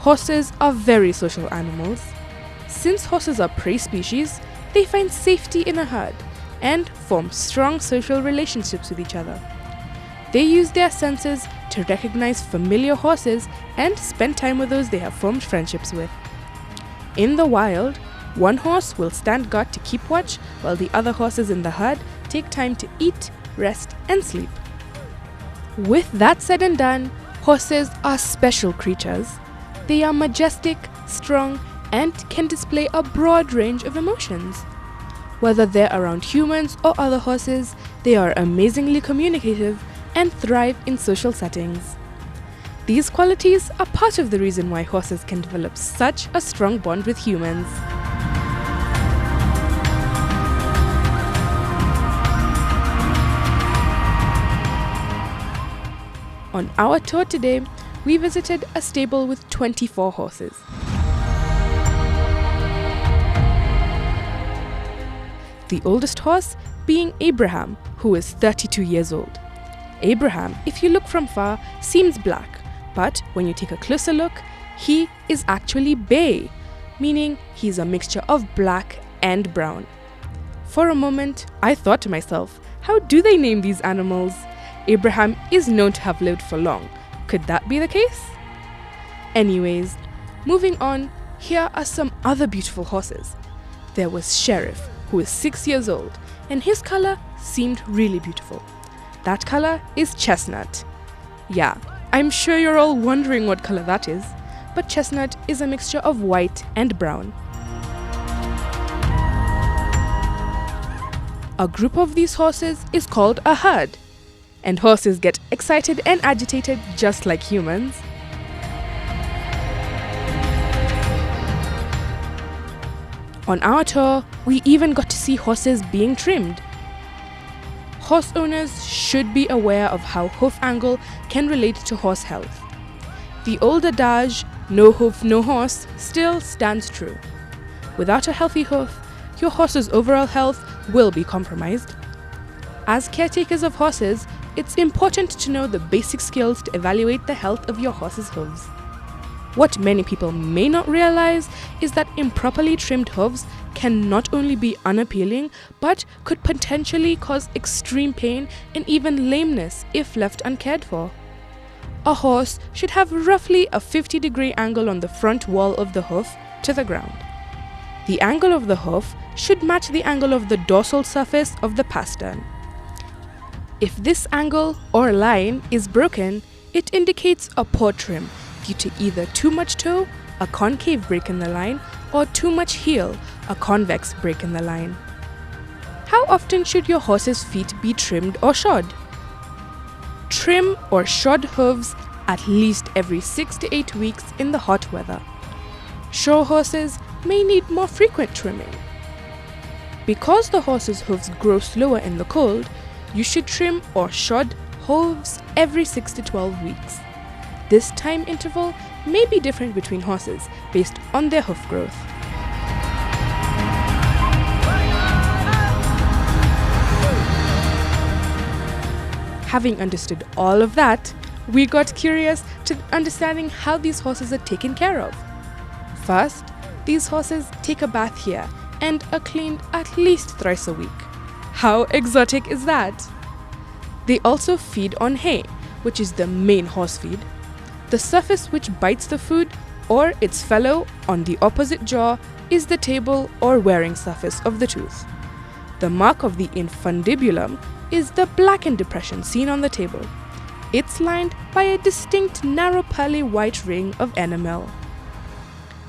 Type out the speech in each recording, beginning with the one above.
Horses are very social animals. Since horses are prey species, they find safety in a herd and form strong social relationships with each other. They use their senses to recognize familiar horses and spend time with those they have formed friendships with. In the wild, one horse will stand guard to keep watch while the other horses in the herd take time to eat, rest, and sleep. With that said and done, horses are special creatures. They are majestic, strong, and can display a broad range of emotions. Whether they're around humans or other horses, they are amazingly communicative and thrive in social settings. These qualities are part of the reason why horses can develop such a strong bond with humans. On our tour today, we visited a stable with 24 horses. The oldest horse being Abraham, who is 32 years old. Abraham, if you look from far, seems black, but when you take a closer look, he is actually bay, meaning he's a mixture of black and brown. For a moment, I thought to myself, how do they name these animals? Abraham is known to have lived for long. Could that be the case? Anyways, moving on, here are some other beautiful horses. There was Sheriff, who is 6 years old, and his color seemed really beautiful. That color is chestnut. Yeah, I'm sure you're all wondering what color that is, but chestnut is a mixture of white and brown. A group of these horses is called a herd, and horses get excited and agitated just like humans. On our tour, we even got to see horses being trimmed. Horse owners should be aware of how hoof angle can relate to horse health. The old adage, no hoof, no horse, still stands true. Without a healthy hoof, your horse's overall health will be compromised. As caretakers of horses, it's important to know the basic skills to evaluate the health of your horse's hooves. What many people may not realize is that improperly trimmed hooves can not only be unappealing, but could potentially cause extreme pain and even lameness if left uncared for. A horse should have roughly a 50-degree angle on the front wall of the hoof to the ground. The angle of the hoof should match the angle of the dorsal surface of the pastern. If this angle or line is broken, it indicates a poor trim due to either too much toe, a concave break in the line, or too much heel, a convex break in the line. How often should your horse's feet be trimmed or shod? Trim or shod hooves at least every 6 to 8 weeks in the hot weather. Shore horses may need more frequent trimming. Because the horse's hooves grow slower in the cold, you should trim or shod hooves every 6 to 12 weeks. This time interval may be different between horses based on their hoof growth. Having understood all of that, we got curious to understanding how these horses are taken care of. First, these horses take a bath here and are cleaned at least thrice a week. How exotic is that? They also feed on hay, which is the main horse feed. The surface which bites the food, or its fellow on the opposite jaw, is the table or wearing surface of the tooth. The mark of the infundibulum is the blackened depression seen on the table. It's lined by a distinct narrow pearly white ring of enamel.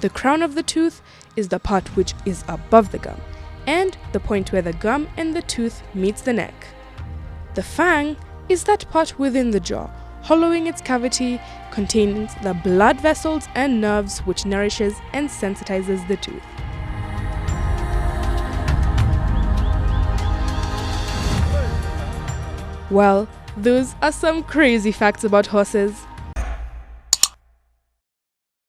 The crown of the tooth is the part which is above the gum, and the point where the gum and the tooth meets the neck. The fang is that part within the jaw, hollowing its cavity, contains the blood vessels and nerves which nourishes and sensitizes the tooth. Well, those are some crazy facts about horses.